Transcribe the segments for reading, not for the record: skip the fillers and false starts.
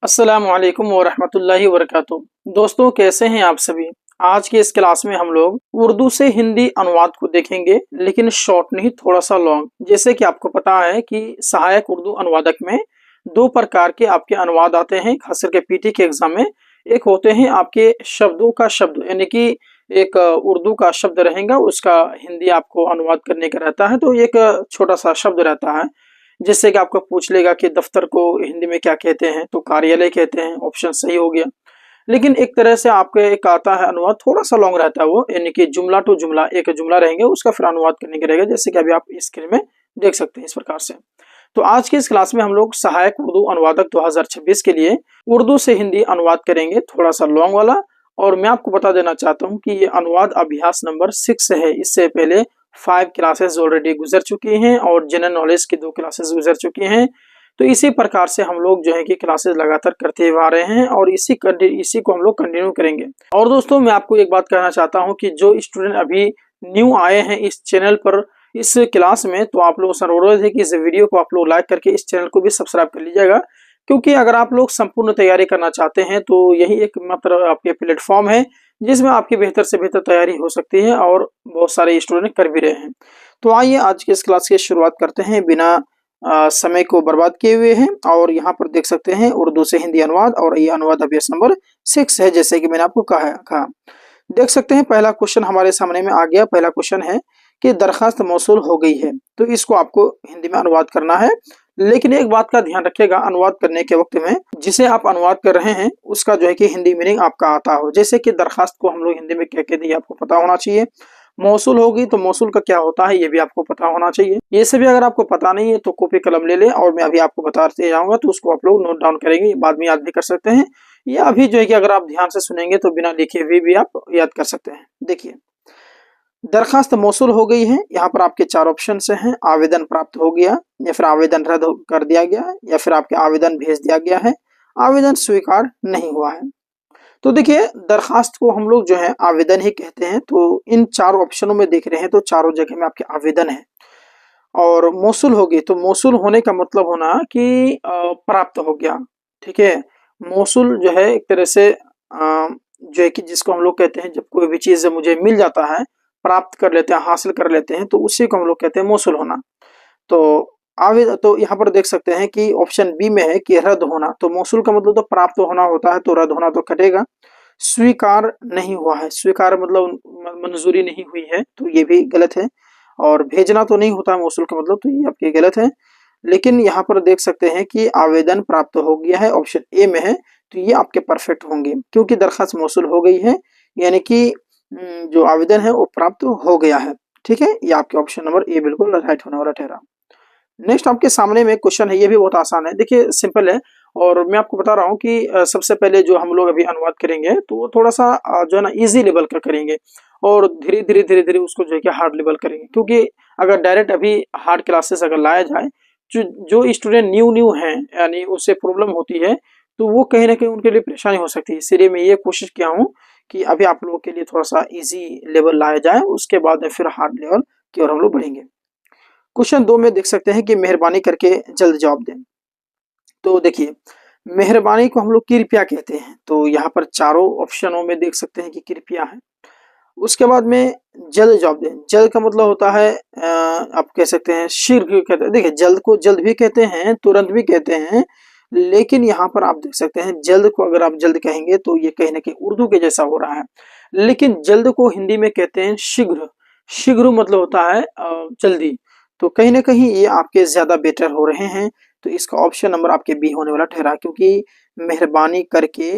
अस्सलामुअलैकुम वरहमतुल्लाहि वबरकातुहू। दोस्तों, कैसे हैं आप सभी। आज के इस क्लास में हम लोग उर्दू से हिंदी अनुवाद को देखेंगे, लेकिन शॉर्ट नहीं, थोड़ा सा लॉन्ग। जैसे कि आपको पता है कि सहायक उर्दू अनुवादक में दो प्रकार के आपके अनुवाद आते हैं, खास करके पीटी के एग्जाम में। एक होते हैं आपके शब्दों का शब्द, यानी कि एक उर्दू का शब्द रहेगा, उसका हिंदी आपको अनुवाद करने का रहता है। तो एक छोटा सा शब्द रहता है, जिससे कि आपको पूछ लेगा कि दफ्तर को हिंदी में क्या कहते हैं, तो कार्यालय कहते हैं, ऑप्शन सही हो गया। लेकिन एक तरह से आपके एक आता है अनुवाद, थोड़ा सा लॉन्ग रहता है वो, यानी कि जुमला टू जुमला, एक जुमला रहेंगे उसका फिर अनुवाद करने का रहेगा, जैसे कि अभी आप स्क्रीन में देख सकते हैं इस प्रकार से। तो आज की इस क्लास में हम लोग सहायक उर्दू अनुवादक 2026 के लिए उर्दू से हिंदी अनुवाद करेंगे, थोड़ा सा लॉन्ग वाला। और मैं आपको बता देना चाहता हूँ कि ये अनुवाद अभ्यास नंबर 6 है। इससे पहले 5 क्लासेस ऑलरेडी गुजर चुकी हैं और जनरल नॉलेज की 2 क्लासेस गुजर चुकी हैं। तो इसी प्रकार से हम लोग जो है कि क्लासेस लगातार करते हुए आ रहे हैं और इसी को हम लोग कंटिन्यू करेंगे। और दोस्तों, मैं आपको एक बात कहना चाहता हूं कि जो स्टूडेंट अभी न्यू आए हैं इस चैनल पर, इस क्लास में, तो आप लोगों से अनुरोध है कि इस वीडियो को आप लोग लाइक करके इस चैनल को भी सब्सक्राइब कर लीजिएगा। क्योंकि अगर आप लोग संपूर्ण तैयारी करना चाहते हैं तो यही एक मात्र आपके प्लेटफॉर्म है जिसमें आपकी बेहतर से बेहतर तैयारी हो सकती है, और बहुत सारे स्टूडेंट कर भी रहे हैं। तो आइए आज के इस क्लास की शुरुआत करते हैं बिना समय को बर्बाद किए हुए हैं। और यहाँ पर देख सकते हैं उर्दू से हिंदी अनुवाद, और ये अनुवाद अभ्यास नंबर 6 है, जैसे कि मैंने आपको कहा। देख सकते हैं पहला क्वेश्चन हमारे सामने में आ गया। पहला क्वेश्चन है कि दरखास्त मौसूल हो गई है, तो इसको आपको हिंदी में अनुवाद करना है। लेकिन एक बात का ध्यान रखिएगा, अनुवाद करने के वक्त में जिसे आप अनुवाद कर रहे हैं उसका जो है कि हिंदी मीनिंग आपका आता हो। जैसे कि दरखास्त को हम लोग हिंदी में क्या कहते हैं आपको पता होना चाहिए। मौसूल होगी तो मौसूल का क्या होता है ये भी आपको पता होना चाहिए। ये सभी अगर आपको पता नहीं है तो कॉपी कलम ले लें, और मैं अभी आपको बताते जाऊंगा तो उसको आप लोग नोट डाउन करेंगे, बाद में याद भी कर सकते हैं, या अभी जो है कि अगर आप ध्यान से सुनेंगे तो बिना लिखे हुए भी आप याद कर सकते हैं। देखिए, दरखास्त मौसूल हो गई है, यहाँ पर आपके 4 ऑप्शन से हैं। आवेदन प्राप्त हो गया, या फिर आवेदन रद्द कर दिया गया, या फिर आपके आवेदन भेज दिया गया है, आवेदन स्वीकार नहीं हुआ है। तो देखिए, दरखास्त को हम लोग जो है आवेदन ही कहते हैं। तो इन 4 ऑप्शनों में देख रहे हैं तो चारों जगह में आपके आवेदन है। और मौसूल होगी तो मौसूल होने का मतलब होना कि प्राप्त हो गया। ठीक है, मौसूल जो है एक तरह से जो है कि जिसको हम लोग कहते हैं, जब कोई भी चीज मुझे मिल जाता है, प्राप्त कर लेते हैं, हासिल कर लेते हैं, तो उसी को हम लोग कहते हैं मौसूल होना। तो आवेदन, तो यहाँ पर देख सकते हैं कि ऑप्शन बी में है कि रद्द होना। तो मौसूल का मतलब तो प्राप्त होना होता है, तो रद्द होना तो कटेगा। स्वीकार नहीं हुआ है, स्वीकार मतलब मंजूरी नहीं हुई है, तो ये भी गलत है। और भेजना तो नहीं होता है मौसूल का मतलब, तो ये आपके गलत है। लेकिन यहाँ पर देख सकते हैं कि आवेदन प्राप्त हो गया है, ऑप्शन ए में है, तो ये आपके परफेक्ट होंगे, क्योंकि दरखास्त मौसूल हो गई है, यानी कि जो आवेदन है वो प्राप्त हो गया है। ठीक है, ये आपके ऑप्शन नंबर ए बिल्कुल राइट होने वाला ठहरा। नेक्स्ट आपके सामने में क्वेश्चन है, ये भी बहुत आसान है। देखिए, सिंपल है, और मैं आपको बता रहा हूँ कि सबसे पहले जो हम लोग अभी अनुवाद करेंगे तो वो थोड़ा सा जो है ना इजी लेवल का करेंगे, और धीरे धीरे उसको जो है कि हार्ड लेवल करेंगे। क्योंकि अगर डायरेक्ट अभी हार्ड क्लासेस अगर लाया जाए, जो स्टूडेंट न्यू न्यू हैं, यानी उससे प्रॉब्लम होती है, तो वो कहीं ना कहीं उनके लिए परेशानी हो सकती है। इसलिए मैं ये कोशिश किया हूँ कि अभी आप लोगों के लिए थोड़ा सा इजी लेवल लाया जाए, उसके बाद में फिर हार्ड लेवल की ओर हम लोग बढ़ेंगे। क्वेश्चन 2 में देख सकते हैं कि मेहरबानी करके जल्द जवाब दें। तो देखिए, मेहरबानी को हम लोग कृपया कहते हैं, तो यहाँ पर चारों ऑप्शनों में देख सकते हैं कि कृपया है। उसके बाद में जल्द जवाब दें, जल्द का मतलब होता है आप कह सकते हैं शीघ्र कहते हैं। देखिए, जल्द को जल्द भी कहते हैं, तुरंत भी कहते हैं, लेकिन यहाँ पर आप देख सकते हैं जल्द को अगर आप जल्द कहेंगे तो ये कहीं ना कहीं उर्दू के जैसा हो रहा है। लेकिन जल्द को हिंदी में कहते हैं शीघ्र। शीघ्र मतलब होता है जल्दी। तो कहीं ना कहीं ये आपके ज्यादा बेटर हो रहे हैं। तो इसका ऑप्शन नंबर आपके बी होने वाला ठहरा, क्योंकि मेहरबानी करके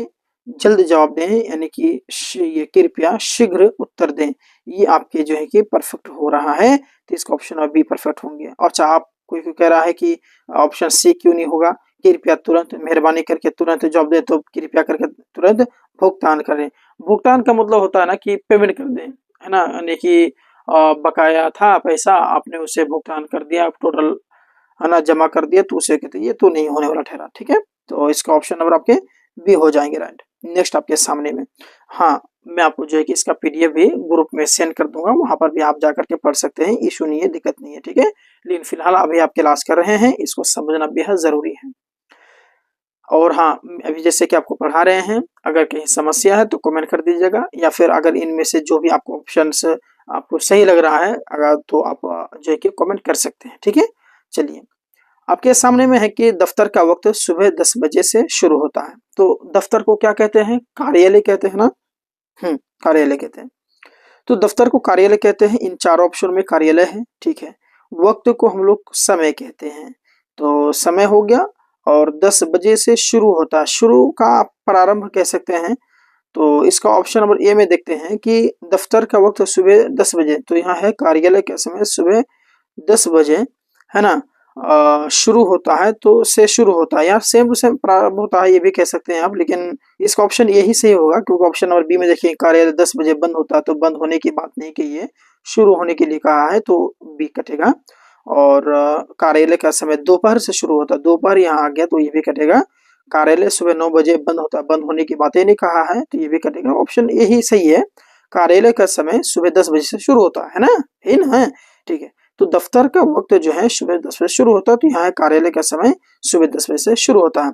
जल्द जवाब दें, यानी कि ये कृपया शीघ्र उत्तर दें, ये आपके जो है कि परफेक्ट हो रहा है। तो इसका ऑप्शन नंबर बी परफेक्ट होंगे। अच्छा, आप कोई कह रहा है कि ऑप्शन सी क्यों नहीं होगा, कृपया तुरंत, मेहरबानी करके तुरंत जवाब दें, तो कृपया करके तुरंत भुगतान करें। भुगतान का मतलब होता है ना कि पेमेंट कर दें, है ना, यानी कि बकाया था पैसा, आपने उसे भुगतान कर दिया, टोटल है ना जमा कर दिया, तो उसे कहते हैं। ये तो नहीं होने वाला ठहरा। ठीक है, तो इसका ऑप्शन नंबर आपके बी हो जाएंगे राइट। नेक्स्ट आपके सामने में, हाँ, मैं आपको जो है कि इसका पीडीएफ भी ग्रुप में सेंड कर दूंगा, वहां पर भी आप जाकर के पढ़ सकते हैं, इशू नहीं है, दिक्कत नहीं है। ठीक है, लेकिन फिलहाल अभी आप क्लास कर रहे हैं, इसको समझना बेहद जरूरी है। और हाँ, अभी जैसे कि आपको पढ़ा रहे हैं, अगर कहीं समस्या है तो कमेंट कर दीजिएगा, या फिर अगर इनमें से जो भी आपको ऑप्शंस आपको सही लग रहा है अगर, तो आप जो है कि कमेंट कर सकते हैं। ठीक है, चलिए आपके सामने में है कि दफ्तर का वक्त सुबह 10 बजे से शुरू होता है। तो दफ्तर को क्या कहते हैं? कार्यालय कहते हैं ना। कार्यालय कहते हैं। तो दफ्तर को कार्यालय कहते हैं। इन चारों ऑप्शन में कार्यालय है। ठीक है, वक्त को हम लोग समय कहते हैं। तो समय हो गया, और 10 बजे से शुरू होता है, शुरू का आप प्रारंभ कह सकते हैं। तो इसका ऑप्शन नंबर ए में देखते हैं कि दफ्तर का वक्त सुबह 10 बजे, तो यहाँ है कार्यालय का समय सुबह 10 बजे, है ना। शुरू होता है तो से शुरू होता है, यार सेम टू सेम प्रारंभ होता है ये भी कह सकते हैं आप, लेकिन इसका ऑप्शन यही सही होगा, क्योंकि ऑप्शन नंबर बी में देखिए कार्यालय 10 बजे बंद होता है, तो बंद होने की बात नहीं कही है, शुरू होने के लिए कहा है, तो बी कटेगा। और कार्यालय का समय दोपहर से शुरू होता है, दोपहर यहाँ आ गया तो ये भी कटेगा। कार्यालय सुबह 9 बजे बंद होता है, बंद होने की बातें नहीं कहा है, तो ये भी कटेगा। ऑप्शन यही सही है, कार्यालय का समय सुबह 10 बजे से शुरू होता है ना, है ना। ठीक है, तो दफ्तर का वक्त जो है सुबह 10 बजे शुरू होता है, तो यहाँ कार्यालय का समय सुबह 10 बजे से शुरू होता है।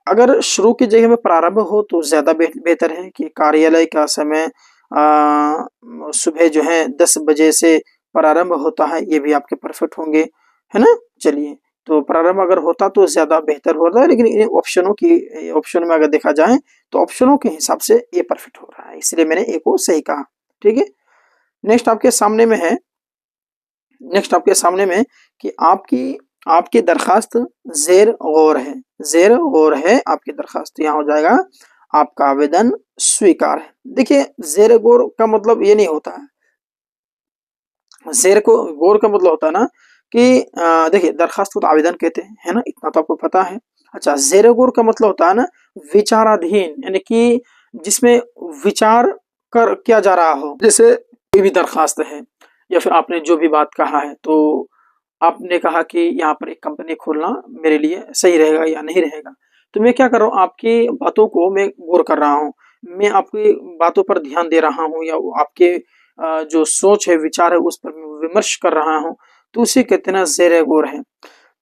अगर शुरू की जगह में प्रारंभ हो तो ज्यादा बेहतर है कि कार्यालय का समय सुबह जो है 10 बजे से प्रारंभ होता है, ये भी आपके परफेक्ट होंगे, है ना। चलिए, तो प्रारंभ अगर होता तो ज्यादा बेहतर होता है, लेकिन इन ऑप्शन में अगर देखा जाए तो ऑप्शनों के हिसाब से ये परफेक्ट हो रहा है, इसलिए मैंने ए को सही कहा। ठीक है, नेक्स्ट आपके सामने में है, कि आपकी दरखास्त जेर गौर है, जेर गौर है आपकी दरखास्त, यहाँ हो जाएगा आपका आवेदन स्वीकार है। देखिए, जेर गौर का मतलब ये नहीं होता है, जेर को गौर का मतलब होता है ना कि देखिए दरखास्त को तो आवेदन कहते हैं, है ना, इतना तो आपको पता है। अच्छा, जेर गौर का मतलब होता है ना विचाराधीन, यानी कि जिसमें विचार कर किया जा रहा हो, जैसे कोई भी दरखास्त है या फिर आपने जो भी बात कहा है, तो आपने कहा कि यहाँ पर एक कंपनी खोलना मेरे लिए सही रहेगा या नहीं रहेगा, तो मैं क्या कर रहा हूँ, आपकी बातों को मैं गौर कर रहा हूँ, मैं आपकी बातों पर ध्यान दे रहा हूँ, या आपके जो सोच है विचार है उस पर मैं विमर्श कर रहा हूँ, तो उसे कहते हैं ना जेर गौर है।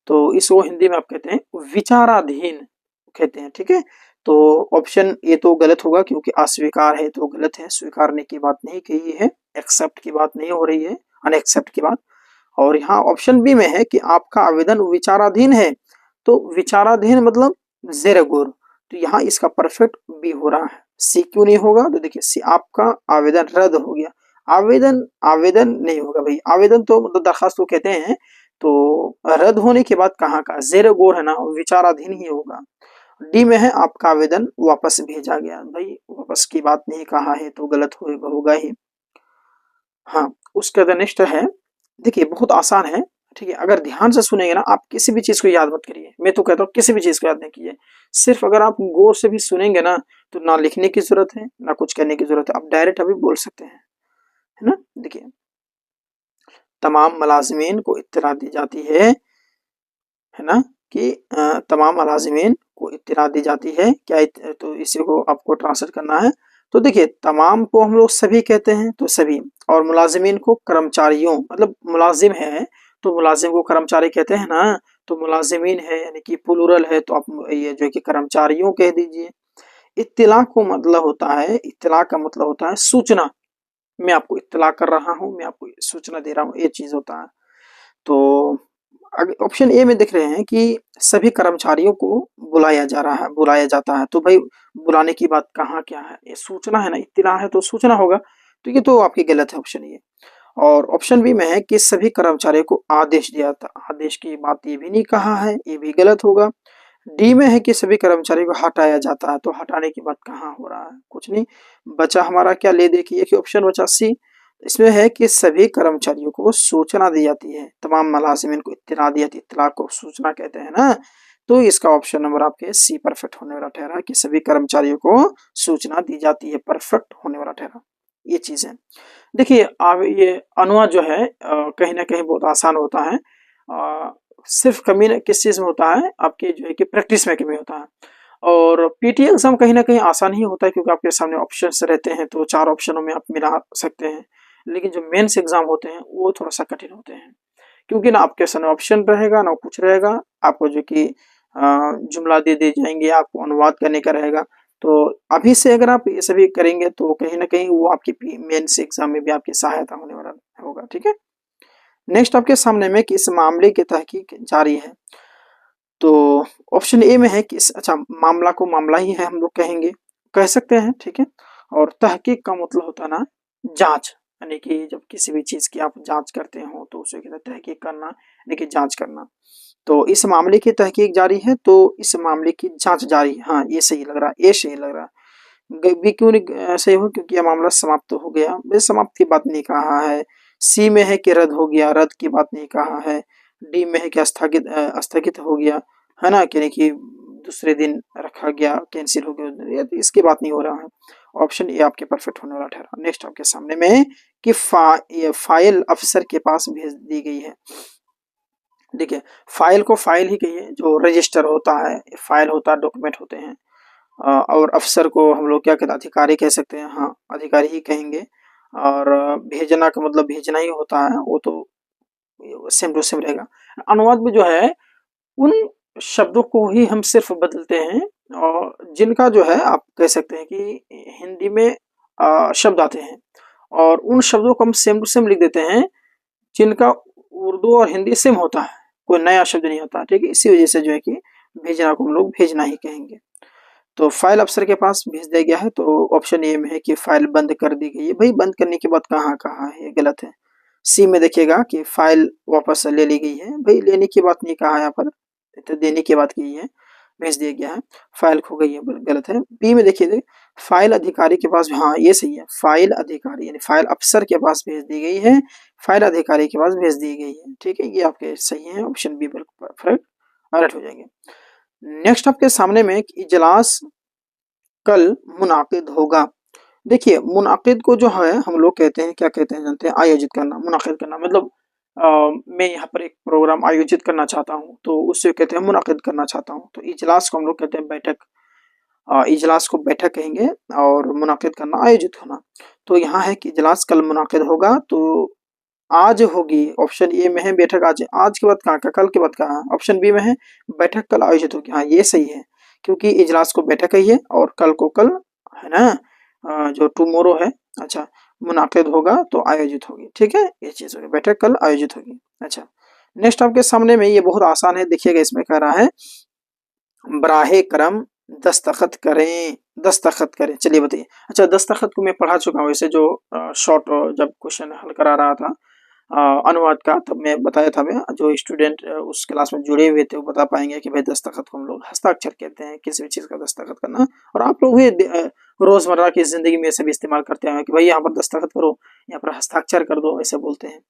तो इसको हिंदी में आप कहते हैं विचाराधीन कहते हैं। ठीक है, तो ऑप्शन ये तो गलत होगा, क्योंकि अस्वीकार है तो गलत है, स्वीकारने की बात नहीं कही है, एक्सेप्ट की बात नहीं हो रही है, अनएक्सेप्ट की बात। और यहाँ ऑप्शन बी में है कि आपका आवेदन विचाराधीन है, तो विचाराधीन मतलब जेर गौर, तो यहाँ इसका परफेक्ट बी हो रहा है। सी क्यों नहीं होगा? तो देखिए, सी आपका आवेदन रद्द हो गया, आवेदन आवेदन नहीं होगा भाई, आवेदन तो मतलब दरखास्त को कहते हैं, तो रद्द होने के बाद कहाँ का जेर गौर है ना, विचाराधीन ही होगा। डी में है आपका आवेदन वापस भेजा गया, भाई वापस की बात नहीं कहा है तो गलत होगा ही। हाँ, उसके बाद नेक्स्ट है, देखिए बहुत आसान है। ठीक है, अगर ध्यान से सुनेंगे ना, आप किसी भी चीज को याद मत करिए, मैं तो कहता हूँ किसी भी चीज को याद नहीं कीजिए, सिर्फ अगर आप गौर से भी सुनेंगे ना, तो ना लिखने की जरूरत है ना कुछ करने की जरूरत है, आप डायरेक्ट अभी बोल सकते हैं, है ना। देखिए, तमाम मुलाजिमीन को इत्तला दी जाती है ना, कि तमाम मुलाजिमीन को इत्तला दी जाती है क्या, तो इसी को आपको ट्रांसलेट करना है। तो देखिए, तमाम को हम लोग सभी कहते हैं, तो सभी, और मुलाजिमीन को कर्मचारियों, मतलब मुलाजिम है तो मुलाजिम को कर्मचारी कहते हैं ना, तो मुलाजिमीन है यानी कि प्लूरल है, तो आप ये जो है कि कर्मचारियों कह दीजिए। इत्तला को मतलब होता है, इत्तला का मतलब होता है सूचना, मैं आपको इत्तला कर रहा हूँ, मैं आपको सूचना दे रहा हूँ, ये चीज होता है। तो ऑप्शन ए में देख रहे हैं कि सभी कर्मचारियों को बुलाया जाता है, तो भाई बुलाने की बात कहाँ क्या है, ये सूचना है ना, इत्तिला है तो सूचना होगा, तो ये तो आपकी गलत है ऑप्शन ये। और ऑप्शन बी में है कि सभी कर्मचारियों को आदेश दिया था, आदेश की बात ये भी नहीं कहा है, ये भी गलत होगा। डी में है कि सभी कर्मचारियों को हटाया जाता है, तो हटाने की बात कहाँ हो रहा है, कुछ नहीं बचा हमारा, क्या ले देखिए कि ऑप्शन बचा सी, इसमें है कि सभी कर्मचारियों को सूचना दी जाती है, तमाम मुलाजिमीन को इत्तला दी जाती है, इत्तला को सूचना कहते हैं ना, तो इसका ऑप्शन नंबर आपके सी परफेक्ट होने वाला ठहरा, कि सभी कर्मचारियों को सूचना दी जाती है, परफेक्ट होने वाला ठहरा, ये चीज है। देखिए, अब ये अनुवाद जो है कहीं ना कहीं बहुत आसान होता है, सिर्फ कमी किस चीज में होता है, आपके जो है कि प्रैक्टिस में कमी होता है। और पीटी एग्जाम कहीं ना कहीं आसान ही होता है, क्योंकि आपके सामने ऑप्शंस रहते हैं, तो 4 ऑप्शनों में आप मिला सकते हैं, लेकिन जो मेंस एग्जाम होते हैं वो थोड़ा सा कठिन होते हैं, क्योंकि ना आपके सामने ऑप्शन रहेगा ना कुछ रहेगा, आपको जो कि जुमला दे दिए जाएंगे, आपको अनुवाद करने का रहेगा। तो अभी से अगर आप ये सभी करेंगे तो कहीं ना कहीं वो आपकी मेंस एग्जाम में भी आपकी सहायता होने वाला होगा। ठीक है, नेक्स्ट आपके सामने में कि इस मामले की तहकीक जारी है। तो ऑप्शन ए में है कि अच्छा, मामला को मामला ही है हम लोग कहेंगे, कह सकते हैं। ठीक है, और तहकीक का मतलब होता है ना जांच, यानी कि जब किसी भी चीज की आप जांच करते हो तो उसे कहते हैं तहकीक करना, यानी कि जांच करना। तो इस मामले की तहकीक जारी है, तो इस मामले की जांच जारी है। हाँ, ये सही लग रहा है, ये सही लग रहा है। भी क्यों नहीं सही हो, क्योंकि यह मामला समाप्त हो गया, बस समाप्त की बात नहीं कहा है। सी में है कि रद्द हो गया, रद्द की बात नहीं कहा है। डी में है कि स्थगित हो गया, है ना, यानी कि दूसरे दिन रखा गया, कैंसिल हो गया, ये तो इसकी बात नहीं हो रहा है। ऑप्शन ए आपके परफेक्ट होने वाला ठहरा। नेक्स्ट आपके सामने में है कि ये फाइल अफसर के पास भेज दी गई है। देखिए, फाइल को फाइल ही कहिए, जो रजिस्टर होता है, फाइल होता है, डॉक्यूमेंट होते हैं। और अफसर को हम लोग क्या कहते हैं, अधिकारी कह सकते हैं। हाँ, अधिकारी ही कहेंगे। और भेजना का मतलब भेजना ही होता है, वो तो सेम टू सेम रहेगा। अनुवाद में जो है उन शब्दों को ही हम सिर्फ बदलते हैं, और जिनका जो है आप कह सकते हैं कि हिंदी में शब्द आते हैं, और उन शब्दों को हम सेम टू सेम लिख देते हैं जिनका उर्दू और हिंदी सेम होता है, कोई नया शब्द नहीं होता। ठीक है, इसी वजह से जो है कि भेजना को हम लोग भेजना ही कहेंगे। तो फाइल अफसर के पास भेज दिया गया है, तो ऑप्शन ए में है कि फाइल बंद कर दी गई है। भाई, बंद करने की बात कहाँ कहा है, ये गलत है। सी में देखिएगा कि फाइल वापस ले ली गई है। भाई, लेने की बात नहीं कहा यहाँ पर, तो देने की बात की है, भेज दिया गया है। फाइल खो गई है, गलत है। बी में देखिए, फाइल अधिकारी के पास, हाँ ये सही है, फाइल अधिकारी यानी फाइल अफसर के पास भेज दी गई है, फाइल अधिकारी के पास भेज दी गई है। ठीक है, ये आपके सही है, ऑप्शन बी बिल्कुल परफेक्ट राइट हो जाएंगे। नेक्स्ट आपके सामने में इजलास कल मुनाकिद होगा। देखिए, मुनाकिद को जो है हम लोग कहते हैं, क्या कहते हैं जानते हैं, आयोजित करना। मुनाकिद करना मतलब मैं यहाँ पर एक प्रोग्राम आयोजित करना चाहता हूँ, तो उससे कहते हैं मुनाकिद करना चाहता हूँ। तो इजलास को हम लोग कहते हैं बैठक, इजलास को बैठक कहेंगे, और मुनाकिद करना आयोजित होना। तो यहाँ है कि इजलास कल मुनाकिद होगा, तो आज होगी। ऑप्शन ए में है बैठक आज, आज के बाद कहाँ का, कल के बाद कहाँ। ऑप्शन बी में है बैठक कल आयोजित होगी। हाँ, ये सही है, क्योंकि इजलास को बैठक कहिए और कल को कल, है ना, जो टुमारो है। अच्छा, मुनाकिद होगा तो आयोजित होगी। ठीक है, ये चीज होगी, बैठक कल आयोजित होगी। अच्छा, नेक्स्ट आपके सामने में ये बहुत आसान है, देखिएगा, इसमें कह रहा है बराहे करम दस्तखत करें, दस्तखत करें। चलिए बताइए। अच्छा, दस्तखत को मैं पढ़ा चुका हूँ, वैसे जो शॉर्ट जब क्वेश्चन हल करा रहा था अनुवाद का, तब मैं बताया था। मैं जो स्टूडेंट उस क्लास में जुड़े हुए थे वो बता पाएंगे कि भाई दस्तखत को हम लोग हस्ताक्षर कहते हैं, किसी भी चीज का दस्तखत करना। और आप लोग भी रोजमर्रा की जिंदगी में से भी इस्तेमाल करते हैं कि भाई यहाँ पर दस्तखत करो, यहाँ पर हस्ताक्षर कर दो, ऐसे बोलते हैं।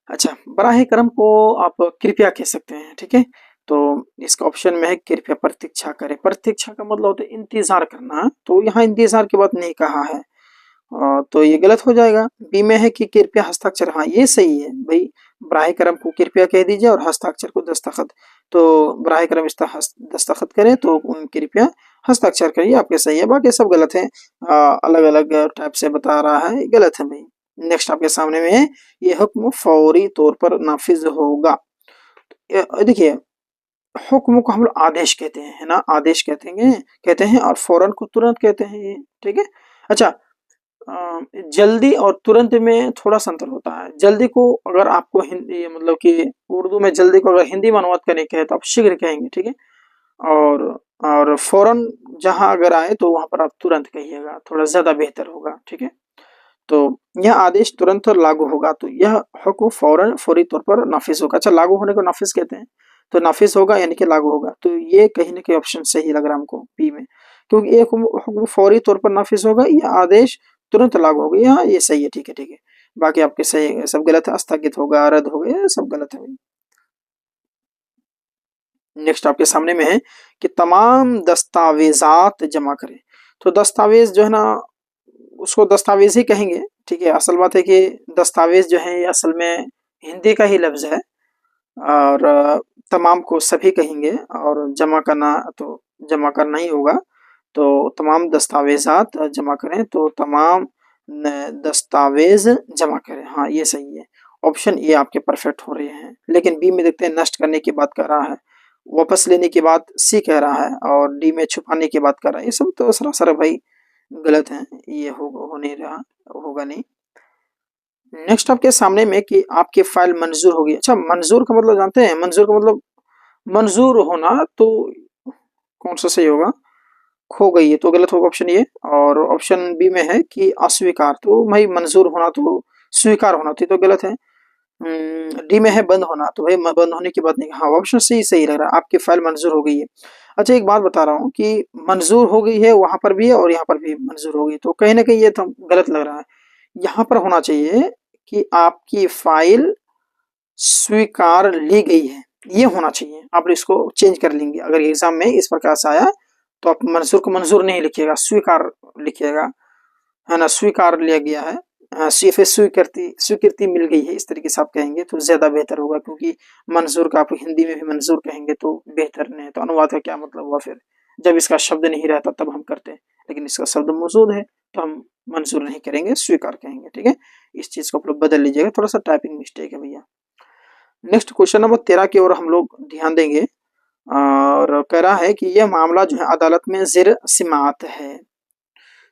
अच्छा, बराहे करम को आप कृपया कह सकते हैं। ठीक है, तो इसका ऑप्शन में है कृपया प्रतीक्षा करें। प्रतीक्षा का मतलब होता है इंतजार करना, तो यहाँ इंतजार की बात नहीं कहा है, तो ये गलत हो जाएगा। बी में है कि कृपया हस्ताक्षर, हाँ ये सही है भाई। बराहे करम को कृपया कह दीजिए और हस्ताक्षर को दस्तखत, तो बराहे करम दस्तखत करें तो कृपया हस्ताक्षर करिए, आपके सही है। बाकी सब गलत है, अलग अलग टाइप से बता रहा है, गलत है भाई। नेक्स्ट आपके सामने में है ये हुक्म फौरी तौर पर नाफिज होगा। देखिए, हुक्म को हम लोग आदेश कहते हैं, है ना, आदेश कहते हैं और फौरन को तुरंत कहते हैं ये। ठीक है, अच्छा, जल्दी और तुरंत में थोड़ा सा अंतर होता है। जल्दी को अगर आपको हिंदी मतलब कि उर्दू में जल्दी को अगर हिंदी में अनुवाद करने के है तो आप शीघ्र कहेंगे। ठीक है, और और फौरन जहां अगर आए तो वहां पर आप तुरंत कहिएगा, थोड़ा ज्यादा बेहतर होगा। ठीक है, तो यह आदेश तुरंत और लागू होगा, तो यह हुक्म फौरन फौरी तौर पर नाफिज होगा। अच्छा, लागू होने को नाफिज कहते हैं, तो नाफिज होगा यानी कि लागू होगा, तो ये कहीं ना कहीं ऑप्शन सही लग रहा है हमको बी में, क्योंकि एक हुक्म फौरी तौर पर नाफिज होगा, यह आदेश तुरंत लागू होगा। यहाँ ये सही है। ठीक है, ठीक है, बाकी आपके सही सब गलत है, स्थगित होगा, रद्द होगा, ये सब गलत है। नेक्स्ट आपके सामने में है कि तमाम दस्तावेजात जमा करें। तो दस्तावेज जो है ना, उसको दस्तावेज ही कहेंगे। ठीक है, असल बात है कि दस्तावेज जो है ये असल में हिंदी का ही लफ्ज है, और तमाम को सभी कहेंगे, और जमा करना तो जमा करना ही होगा। तो तमाम दस्तावेजात जमा करें, तो तमाम दस्तावेज जमा करें। हाँ, ये सही है, ऑप्शन ए आपके परफेक्ट हो रहे हैं। लेकिन बी में देखते हैं नष्ट करने की बात कर रहा है, वापस लेने की बात सी कह रहा है और डी में छुपाने की बात कर रहा है। ये सब तो सरासर भाई गलत है, ये हो नहीं रहा, होगा नहीं। नेक्स्ट आपके सामने में कि आपकी फाइल मंजूर होगी। अच्छा, मंजूर का मतलब जानते हैं? मंजूर का मतलब मंजूर होना, तो कौन सा सही होगा? खो गई है तो गलत होगा ऑप्शन ए। और ऑप्शन बी में है कि अस्वीकार, तो भाई मंजूर होना तो स्वीकार होना, तो ये तो गलत है। डी में है बंद होना, तो भाई बंद होने की बात नहीं। हाँ, ऑप्शन सी सही लग रहा है, आपकी फाइल मंजूर हो गई है। अच्छा, एक बात बता रहा हूँ कि मंजूर हो गई है वहां पर भी है और यहाँ पर भी मंजूर हो गई, तो कहीं ना कहीं ये तो गलत लग रहा है। यहाँ पर होना चाहिए कि आपकी फाइल स्वीकार ली गई है, ये होना चाहिए। आप इसको चेंज कर लेंगे अगर एग्जाम में इस प्रकार से आया, तो आप मंजूर को मंजूर नहीं लिखिएगा, स्वीकार लिखिएगा, है ना। स्वीकार लिया गया है, फिर स्वीकृति स्वीकृति मिल गई है, इस तरीके से आप कहेंगे तो ज्यादा बेहतर होगा। क्योंकि मंजूर का आप हिंदी में भी मंजूर कहेंगे तो बेहतर नहीं है, तो अनुवाद का क्या मतलब हुआ फिर? जब इसका शब्द नहीं रहता तब हम करते हैं, लेकिन इसका शब्द मौजूद है तो हम मंजूर नहीं करेंगे, स्वीकार कहेंगे। ठीक है, इस चीज को आप लोग बदल लीजिएगा, थोड़ा सा टाइपिंग मिस्टेक है भैया। नेक्स्ट क्वेश्चन नंबर 13 की ओर हम लोग ध्यान देंगे और कह रहा है कि यह मामला जो है अदालत में ज़ेर समाअत है।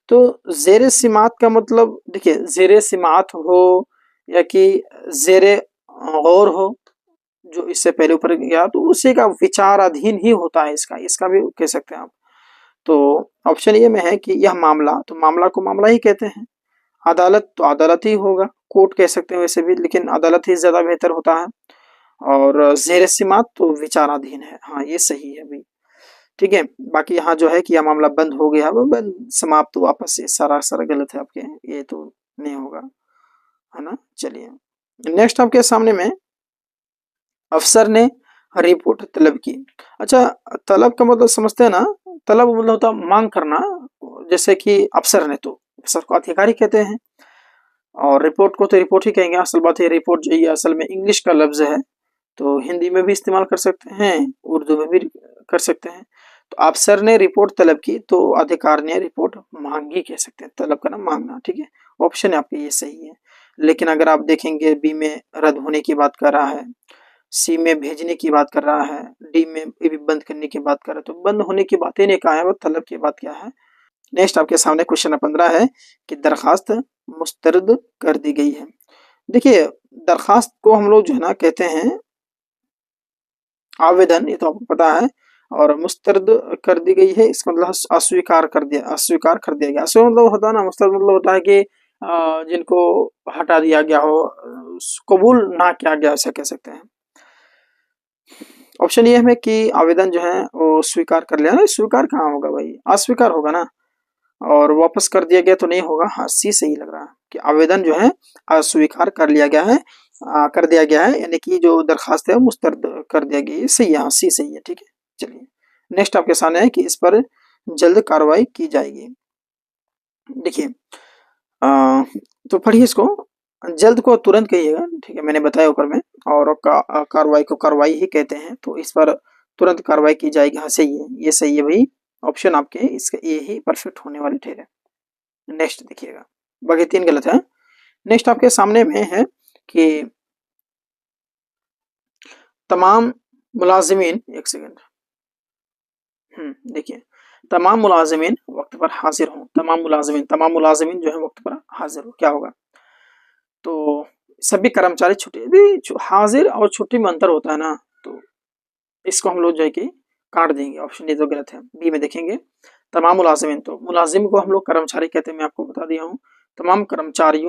तो ज़ेर समाअत का मतलब देखिए, ज़ेर समाअत हो या कि ज़ेर गौर हो, जो इससे पहले ऊपर गया, तो उसी का विचाराधीन ही होता है, इसका भी कह सकते हैं आप। तो ऑप्शन ए में है कि यह मामला, तो मामला को मामला ही कहते हैं। अदालत तो अदालत ही होगा, कोर्ट कह सकते हैं वैसे भी, लेकिन अदालत ही ज्यादा बेहतर होता है। और ज़ेर समाअत तो विचाराधीन है, हाँ ये सही है भाई। ठीक है, बाकी यहाँ जो है कि यह मामला बंद हो गया, वो बंद समाप्त वापस से, सारा सारा गलत है आपके, ये तो नहीं होगा, है ना। चलिए नेक्स्ट आपके सामने में, अफसर ने रिपोर्ट तलब की। अच्छा, तलब का मतलब समझते हैं ना? तलब मतलब होता है मांग करना, जैसे कि अफसर ने, तो अफसर को अधिकारी कहते हैं, और रिपोर्ट को तो रिपोर्ट ही कहेंगे। असल बात है, रिपोर्ट जो ये असल में इंग्लिश का लफ्ज है, तो हिंदी में भी इस्तेमाल कर सकते हैं, उर्दू में भी कर सकते हैं। तो अफसर ने रिपोर्ट तलब की, तो अधिकार ने रिपोर्ट मांगी कह सकते हैं, तलब का ना मांगना। ठीक है, ऑप्शन आपके ये सही है। लेकिन अगर आप देखेंगे बी में रद्द होने की बात कर रहा है, सी में भेजने की बात कर रहा है, डी में ये भी बंद करने की बात कर रहा है, तो बंद होने की बात ही नहीं कहा है, वो तलब की बात क्या है। नेक्स्ट आपके सामने क्वेश्चन नंबर 15 है कि दरखास्त मुस्तरद कर दी गई है। देखिए, दरखास्त को हम लोग जो है ना कहते हैं आवेदन, ये तो आपको पता है। और मुस्तरद कर दी गई है, इसका मतलब अस्वीकार कर दिया, अस्वीकार कर दिया गया। अस्वीकार मतलब होता है ना, मुस्तरद मतलब होता है कि जिनको हटा दिया गया हो, कबूल ना किया गया, ऐसा कह सकते हैं। ऑप्शन ये है कि आवेदन जो है वो स्वीकार कर लिया ना, स्वीकार कहाँ होगा भाई, अस्वीकार होगा ना। और वापस कर दिया गया तो नहीं होगा, हाँ सी सही लग रहा है कि आवेदन जो है अस्वीकार कर लिया गया है, कर दिया गया है, यानी कि जो दरखास्त है वो मुस्तरद कर दिया गया है, सही है, हाँ सी सही है। ठीक है, चलिए नेक्स्ट आपके सामने है कि इस पर जल्द कार्रवाई की जाएगी। देखिए, तो पढ़िए इसको, जल्द को तुरंत कहिएगा, ठीक है, मैंने बताया ऊपर में। और कार्रवाई को कार्रवाई ही कहते हैं, तो इस पर तुरंत कार्रवाई की जाएगी, हाँ सही है, ये सही है भाई। ऑप्शन आपके इसका ये ही परफेक्ट होने वाले ठहरे। नेक्स्ट देखिएगा, बाकी 3 गलत है। नेक्स्ट आपके सामने में है कि तमाम मुलाजिमीन, एक सेकंड, देखिए, तमाम मुलाजिमीन वक्त पर हाजिर हों, तमाम मुलाजिमीन जो है वक्त पर हाजिर हो, क्या होगा? तो सभी कर्मचारी छुट्टी, हाजिर और छुट्टी में अंतर होता है ना, तो इसको हम लोग जो है कि काट देंगे, ऑप्शन ए तो गलत है। बी में देखेंगे, तमाम मुलाजिमीन, तो मुलाजिम को हम लोग कर्मचारी कहते हैं, मैं आपको बता दिया हूँ। तमाम कर्मचारी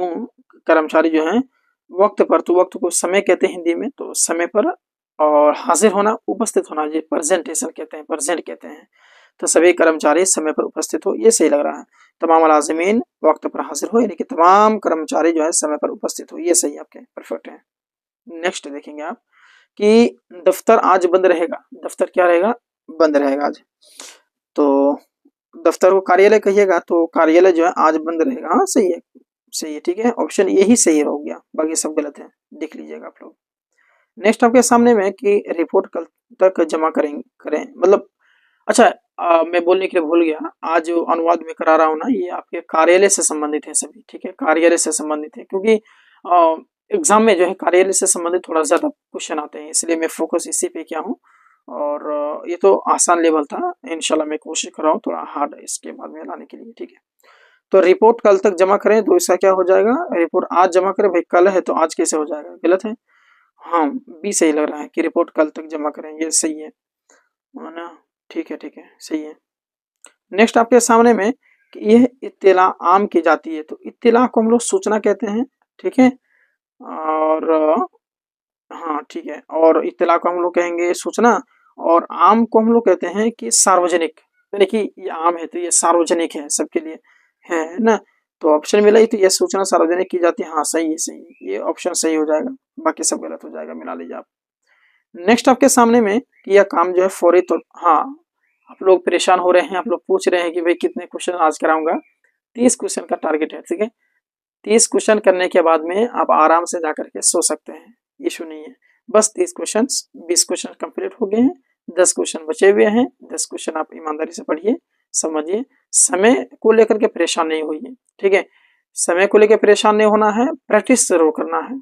जो हैं वक्त पर, तो वक्त को समय कहते हैं हिंदी में, तो समय पर। और हाजिर होना, उपस्थित होना, ये प्रेजेंटेशन कहते हैं, प्रेजेंट कहते हैं। तो सभी कर्मचारी समय पर उपस्थित हो, ये सही लग रहा है। तमाम मुलाजिमीन वक्त पर हाजिर हो, यानी कि तमाम कर्मचारी जो है समय पर उपस्थित हो, ये सही आपके परफेक्ट है। नेक्स्ट देखेंगे आप कि दफ्तर आज बंद रहेगा, दफ्तर क्या रहेगा? बंद रहेगा आज। तो दफ्तर को कार्यालय कहिएगा, तो कार्यालय जो है आज बंद रहेगा, हाँ सही है, सही है, ठीक है, ऑप्शन यही सही हो गया, बाकी सब गलत है, देख लीजिएगा आप लोग। नेक्स्ट आपके सामने में कि रिपोर्ट कल तक जमा करें मतलब, अच्छा, मैं बोलने के लिए भूल गया, आज जो अनुवाद में करा रहा हूँ ना, ये आपके कार्यालय से संबंधित है सभी, ठीक है, कार्यालय से संबंधित है, क्योंकि एग्जाम में जो है कार्यालय से संबंधित थोड़ा ज्यादा क्वेश्चन आते हैं, इसलिए मैं फोकस इसी पे किया हूँ। और ये तो आसान लेवल था, इंशाल्लाह मैं कोशिश कर रहा हूँ थोड़ा हार्ड इसके बाद में लाने के लिए, ठीक है। तो रिपोर्ट कल तक जमा करें तो इसका क्या हो जाएगा, रिपोर्ट आज जमा करें, भाई कल है तो आज कैसे हो जाएगा, गलत है। हाँ, बी सही लग रहा है कि रिपोर्ट कल तक जमा करें, ये सही है ना, ठीक है, सही है। नेक्स्ट आपके सामने में कि यह इत्तिला आम की जाती है, तो इत्तिला को हम लोग सूचना कहते हैं, ठीक है। और हाँ ठीक है, और इत्तिला को हम लोग कहेंगे सूचना, और आम को हम लोग कहते हैं कि सार्वजनिक, यानी कि ये आम है तो ये सार्वजनिक है, सबके लिए है ना। तो ऑप्शन मिला ही, तो ये सूचना सार्वजनिक की जाती है, हाँ सही है, सही है, ये ऑप्शन सही हो जाएगा, बाकी सब गलत हो जाएगा, मिला लीजिए आप। नेक्स्ट आपके सामने में कि यह काम जो है फौरी तौर, हाँ आप लोग परेशान हो रहे हैं, आप लोग पूछ रहे हैं कि भाई कितने क्वेश्चन आज कराऊंगा, 30 क्वेश्चन का टारगेट है, ठीक है। 30 क्वेश्चन करने के बाद में आप आराम से जाकर के सो सकते हैं, इशू नहीं है। बस 30 क्वेश्चन, 20 क्वेश्चन कंप्लीट हो गए हैं, 10 क्वेश्चन बचे हुए हैं, 10 क्वेश्चन आप ईमानदारी से पढ़िए, समझिए, समय को लेकर के परेशान नहीं होइए, ठीक है। समय को लेकर परेशान नहीं होना है, प्रैक्टिस जरूर करना है।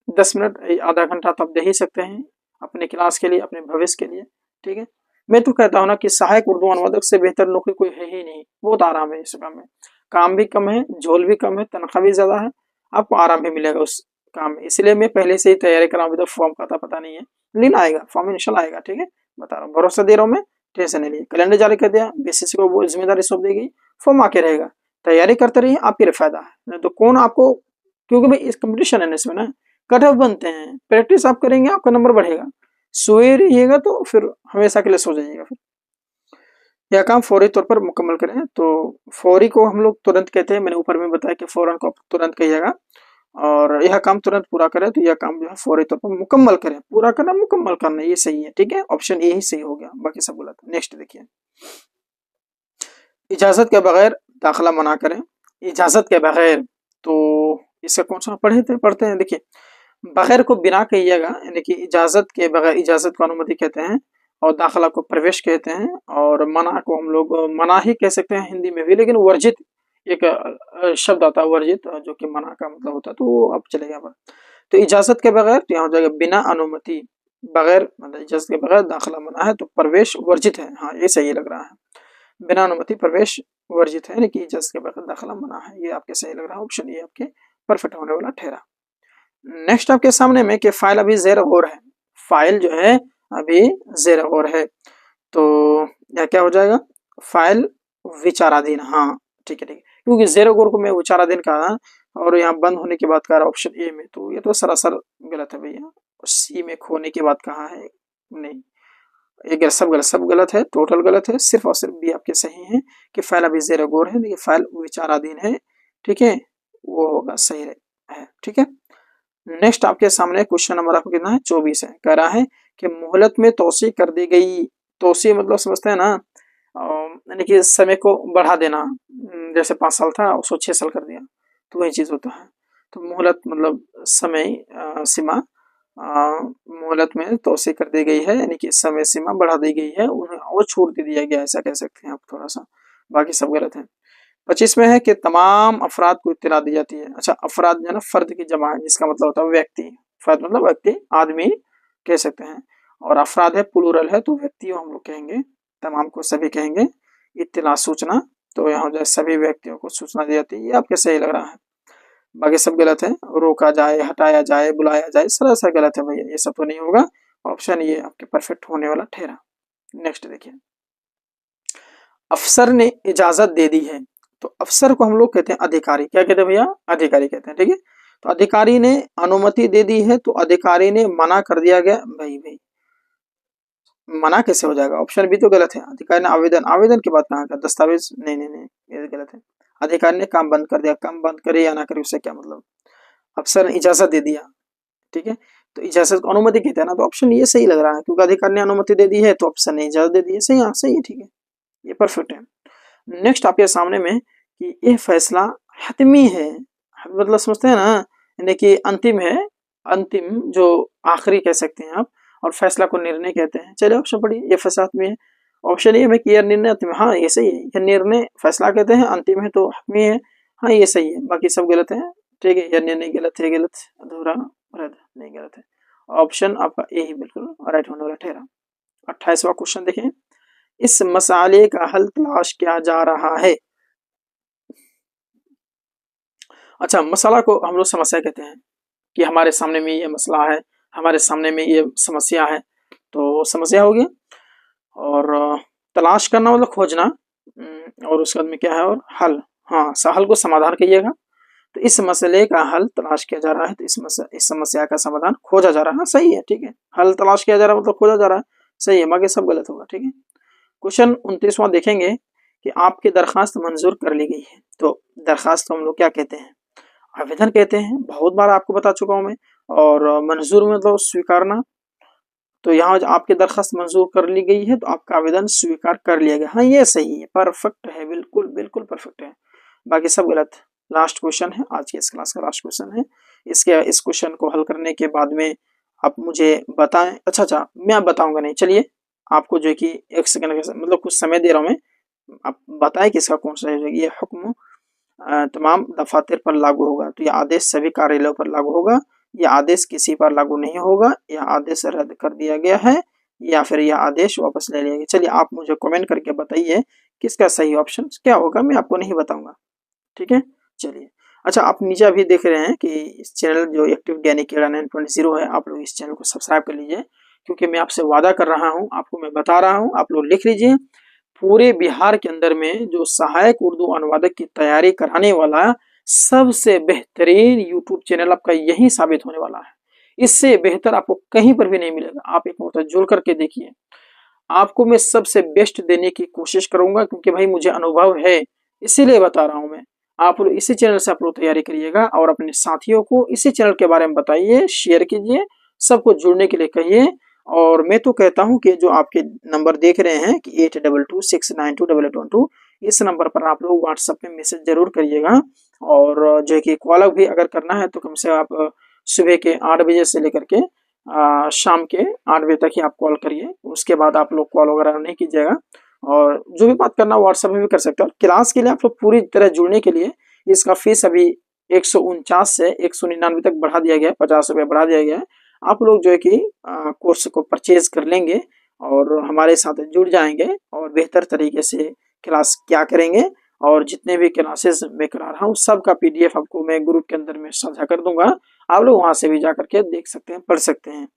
10 मिनट आधा घंटा तो आप दे ही सकते हैं अपने क्लास के लिए, अपने भविष्य के लिए, ठीक है। मैं तो कहता हूँ ना कि सहायक उर्दू अनुवादक से बेहतर नौकरी कोई है ही नहीं, बहुत आराम है इस काम में, काम भी कम है, झोल भी कम है, तनख्वाह भी ज्यादा है, आपको आराम भी मिलेगा उस काम में। इसलिए मैं पहले से ही तैयारी कर रहा हूँ, अभी तो फॉर्म का था पता नहीं है, लेकिन आएगा फॉर्म, इंशाल्लाह आएगा, ठीक है, बता रहा हूँ, भरोसा दे रहा हूँ मैं, टेंशन नहीं लिए। कैलेंडर जारी कर दिया, बीसीसी को वो जिम्मेदारी सौंप दी गई, फॉर्म आके रहेगा, तैयारी करते रहिए, आपके फायदा है, नहीं तो कौन आपको, क्योंकि भाई इस कंपटीशन है इसमें ना, कट ऑफ बनते हैं, प्रैक्टिस आप करेंगे आपका नंबर बढ़ेगा, सोए रहिएगा तो फिर हमेशा के लिए सो जाइएगा। फिर यह काम फौरी तौर पर मुकम्मल करें, तो फौरी को हम लोग तुरंत कहते हैं, मैंने ऊपर में बताया कि फौरन को तुरंत कहिएगा, और यह काम तुरंत पूरा करें, तो यह काम जो है फौरी तौर पर मुकम्मल करें, पूरा करना मुकम्मल करना, ये सही है, ठीक है, ऑप्शन ए ही सही हो गया, बाकी सब गलत। नेक्स्ट देखिए, इजाजत के बगैर दाखिला मना करें, इजाजत के बगैर, तो इसका कौन सा पढ़ते हैं, देखिए बगैर को बिना कहिएगा, यानी कि इजाजत के बगैर, इजाजत को अनुमति कहते हैं, और दाखिला को प्रवेश कहते हैं, और मना को हम लोग मना ही कह सकते हैं हिंदी में भी, लेकिन वर्जित एक शब्द आता है वर्जित, जो कि मना का मतलब होता है, तो वो अब चलेगा। तो इजाजत के बगैर तो यहाँ हो जाएगा बिना अनुमति, बगैर मतलब इजाजत के बगैर दाखिला मना है, तो प्रवेश वर्जित है, हाँ ये सही लग रहा है, बिना अनुमति प्रवेश वर्जित है, यानी कि इजाजत के बगैर दाखिला मना है, ये आपके सही लग रहा है, ऑप्शन ये आपके परफेक्ट होने वाला ठहरा। नेक्स्ट आपके सामने में कि फाइल अभी ज़ेर गौर है, फाइल जो है अभी ज़ेर गौर है, तो यह क्या हो जाएगा, फाइल विचाराधीन, हाँ ठीक है, क्योंकि ज़ेर गौर को मैं विचाराधीन कहा और यहाँ बंद होने के बाद कहा ऑप्शन ए में, तो ये तो सरासर गलत है भैया, सी में खोने के बाद कहा है, नहीं ये सब गलत है, टोटल गलत है, सिर्फ और सिर्फ बी आपके सही है कि फाइल अभी ज़ेर गौर है, लेकिन फाइल विचाराधीन है, ठीक है, वो होगा सही है, ठीक है। नेक्स्ट आपके सामने क्वेश्चन नंबर आपको कितना है, 24 है, कह रहा है कि मोहलत में तोसी कर दी गई, तोसी मतलब समझते हैं ना, यानी कि समय को बढ़ा देना, जैसे 5 साल था उसको 6 साल कर दिया, तो वही चीज होता है। तो मोहलत मतलब समय सीमा, मोहलत में तोसी कर दी गई है, यानी कि समय सीमा बढ़ा दी गई है, उन्हें और छूट दे दिया गया, ऐसा कह सकते हैं आप थोड़ा सा, बाकी सब गलत है। 25 में है कि तमाम अफराद को इत्तला दी जाती है, अच्छा अफराद जो है ना फर्द की जमा है, जिसका मतलब होता है व्यक्ति, फर्द मतलब व्यक्ति, आदमी कह सकते हैं, और अफराद है प्लूरल है, तो व्यक्तियों हम लोग कहेंगे, तमाम को सभी कहेंगे, इत्तला सूचना, तो यहाँ जो है सभी व्यक्तियों को सूचना दी जाती है, ये आपके सही लग रहा है, बाकी सब गलत है, रोका जाए, हटाया जाए, बुलाया जाए, सरासर गलत है भैया, ये सब तो नहीं होगा, ऑप्शन ये आपके परफेक्ट होने वाला ठहरा। नेक्स्ट देखिए, अफसर ने इजाजत दे दी है, तो अफसर को हम लोग कहते हैं अधिकारी, क्या कहते हैं भैया, अधिकारी कहते हैं, ठीक है। तो अधिकारी ने अनुमति दे दी है, तो अधिकारी ने मना कर दिया गया, भाई मना कैसे हो जाएगा, ऑप्शन भी तो गलत है, अधिकारी ने आवेदन, आवेदन के बाद कहाँ का दस्तावेज, नहीं ये गलत है, अधिकारी ने काम बंद कर दिया, काम बंद करे या ना करे उससे क्या मतलब, अफसर ने इजाजत दे दिया, ठीक है, तो इजाजत को अनुमति कहते हैं ना, तो ऑप्शन ये सही लग रहा है, क्योंकि अधिकारी ने अनुमति दे दी है, तो अफसर ने इजाजत दे दी है, सही, हाँ सही है, ठीक है, ये परफेक्ट है। नेक्स्ट आपके सामने में कि यह फैसला हतमी है, मतलब समझते हैं ना, यानी कि अंतिम है, अंतिम जो आखिरी कह सकते हैं आप, और फैसला को निर्णय कहते हैं। चलिए ऑप्शन पढ़िए, ये फैसला हतमी है, ऑप्शन ये में कि यह निर्णय अंतिम, हाँ ये सही है, यह निर्णय फैसला कहते हैं, अंतिम है तो हतमी है, हाँ ये सही है, बाकी सब गलत है, ठीक है, यह निर्णय गलत है, गलत, अधूरा, रद्द, नहीं गलत है, ऑप्शन आपका ए ही बिल्कुल राइट होने वाला ठहरा। 28वां क्वेश्चन देखें, इस मसाले का हल तलाश किया जा रहा है। अच्छा, मसाला को हम लोग समस्या कहते हैं कि हमारे सामने में ये मसला है, हमारे सामने में ये समस्या है, तो समस्या हो गया। और तलाश करना मतलब खोजना, और उसके बाद में क्या है, और हल, हाँ हल को समाधान कहिएगा। तो इस मसले का हल तलाश किया जा रहा है, तो इस समस्या का समाधान खोजा जा रहा है, सही है, ठीक है। हल तलाश किया जा रहा है मतलब खोजा जा रहा है, सही है, बाकी सब गलत होगा, ठीक है। क्वेश्चन 29वां देखेंगे कि आपकी दरखास्त मंजूर कर ली गई है। तो दरखास्त हम लोग क्या कहते हैं, आवेदन कहते हैं, बहुत बार आपको बता चुका हूं मैं। और मंजूर मतलब स्वीकारना, तो यहाँ आपकी दरखास्त मंजूर कर ली गई है तो आपका आवेदन स्वीकार कर लिया गया, हाँ ये सही है, परफेक्ट है, बिल्कुल बिल्कुल परफेक्ट है, बाकी सब गलत। लास्ट क्वेश्चन है, आज की इस क्लास का लास्ट क्वेश्चन है। इस क्वेश्चन को हल करने के बाद में आप मुझे बताएं। अच्छा, मैं बताऊंगा नहीं, चलिए आपको जो है कि 1 सेकंड का मतलब कुछ समय दे रहा हूं मैं, आप बताएं कि इसका कौन सा है। ये हुक्म तमाम दफातर पर लागू होगा, तो यह आदेश सभी कार्यालयों पर लागू होगा, यह आदेश किसी पर लागू नहीं होगा, यह आदेश रद्द कर दिया गया है, या फिर यह आदेश वापस ले लिया गया। चलिए आप मुझे कमेंट करके बताइए किसका सही ऑप्शन क्या होगा, मैं आपको नहीं बताऊंगा, ठीक है। चलिए, अच्छा आप नीचे अभी देख रहे हैं कि इस चैनल जो एक्टिव ज्ञानी कीड़ा 9.0 है, आप लोग इस चैनल को सब्सक्राइब कर लीजिए, क्योंकि मैं आपसे वादा कर रहा हूँ, आपको मैं बता रहा हूँ, आप लोग लिख लीजिए, पूरे बिहार के अंदर में जो सहायक उर्दू अनुवादक की तैयारी कराने वाला सबसे बेहतरीन यूट्यूब चैनल आपका यही साबित होने वाला है। इससे बेहतर आपको कहीं पर भी नहीं मिलेगा, आप एक मतलब जुड़ करके देखिए, आपको मैं सबसे बेस्ट देने की कोशिश करूंगा, क्योंकि भाई मुझे अनुभव है, इसीलिए बता रहा हूं मैं। आप लोग इसी चैनल से आप लोग तैयारी करिएगा और अपने साथियों को इसी चैनल के बारे में बताइए, शेयर कीजिए, सबको जुड़ने के लिए कहिए। और मैं तो कहता हूं कि जो आपके नंबर देख रहे हैं कि 82269222, इस नंबर पर आप लोग व्हाट्सएप में मैसेज जरूर करिएगा। और जो है कि कॉल भी अगर करना है तो कम से आप सुबह के 8 बजे से लेकर के शाम के 8 बजे तक ही आप कॉल करिए, उसके बाद आप लोग कॉल वगैरह नहीं कीजिएगा। और जो भी बात करना व्हाट्सएप में भी कर सकते हो। क्लास के लिए आप लोग पूरी तरह जुड़ने के लिए इसका फीस अभी 149 से 199 तक बढ़ा दिया गया है, 50 रुपये बढ़ा दिया गया है। आप लोग जो है कि कोर्स को परचेज कर लेंगे और हमारे साथ जुड़ जाएंगे और बेहतर तरीके से क्लास क्या करेंगे। और जितने भी क्लासेस मैं करा रहा हूँ सबका पीडीएफ आपको मैं ग्रुप के अंदर में साझा कर दूंगा, आप लोग वहां से भी जा करके देख सकते हैं, पढ़ सकते हैं।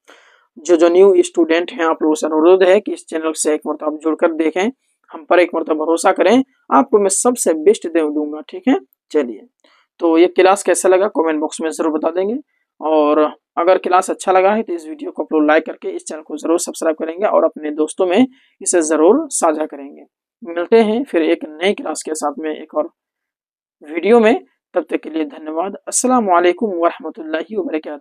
जो न्यू स्टूडेंट हैं आप लोगों से अनुरोध है कि इस चैनल से एक मरतबा आप जुड़कर देखें, हम पर एक मरतबा भरोसा करें, आपको मैं सबसे बेस्ट दे दूंगा, ठीक है। चलिए, तो ये क्लास कैसा लगा कमेंट बॉक्स में जरूर बता देंगे। और अगर क्लास अच्छा लगा है तो इस वीडियो को आप लोग लाइक करके इस चैनल को जरूर सब्सक्राइब करेंगे और अपने दोस्तों में इसे जरूर साझा करेंगे। मिलते हैं फिर एक नई क्लास के साथ में एक और वीडियो में, तब तक के लिए धन्यवाद। अस्सलाम वालेकुम वरहमतुल्लाहि वबरकातुहू।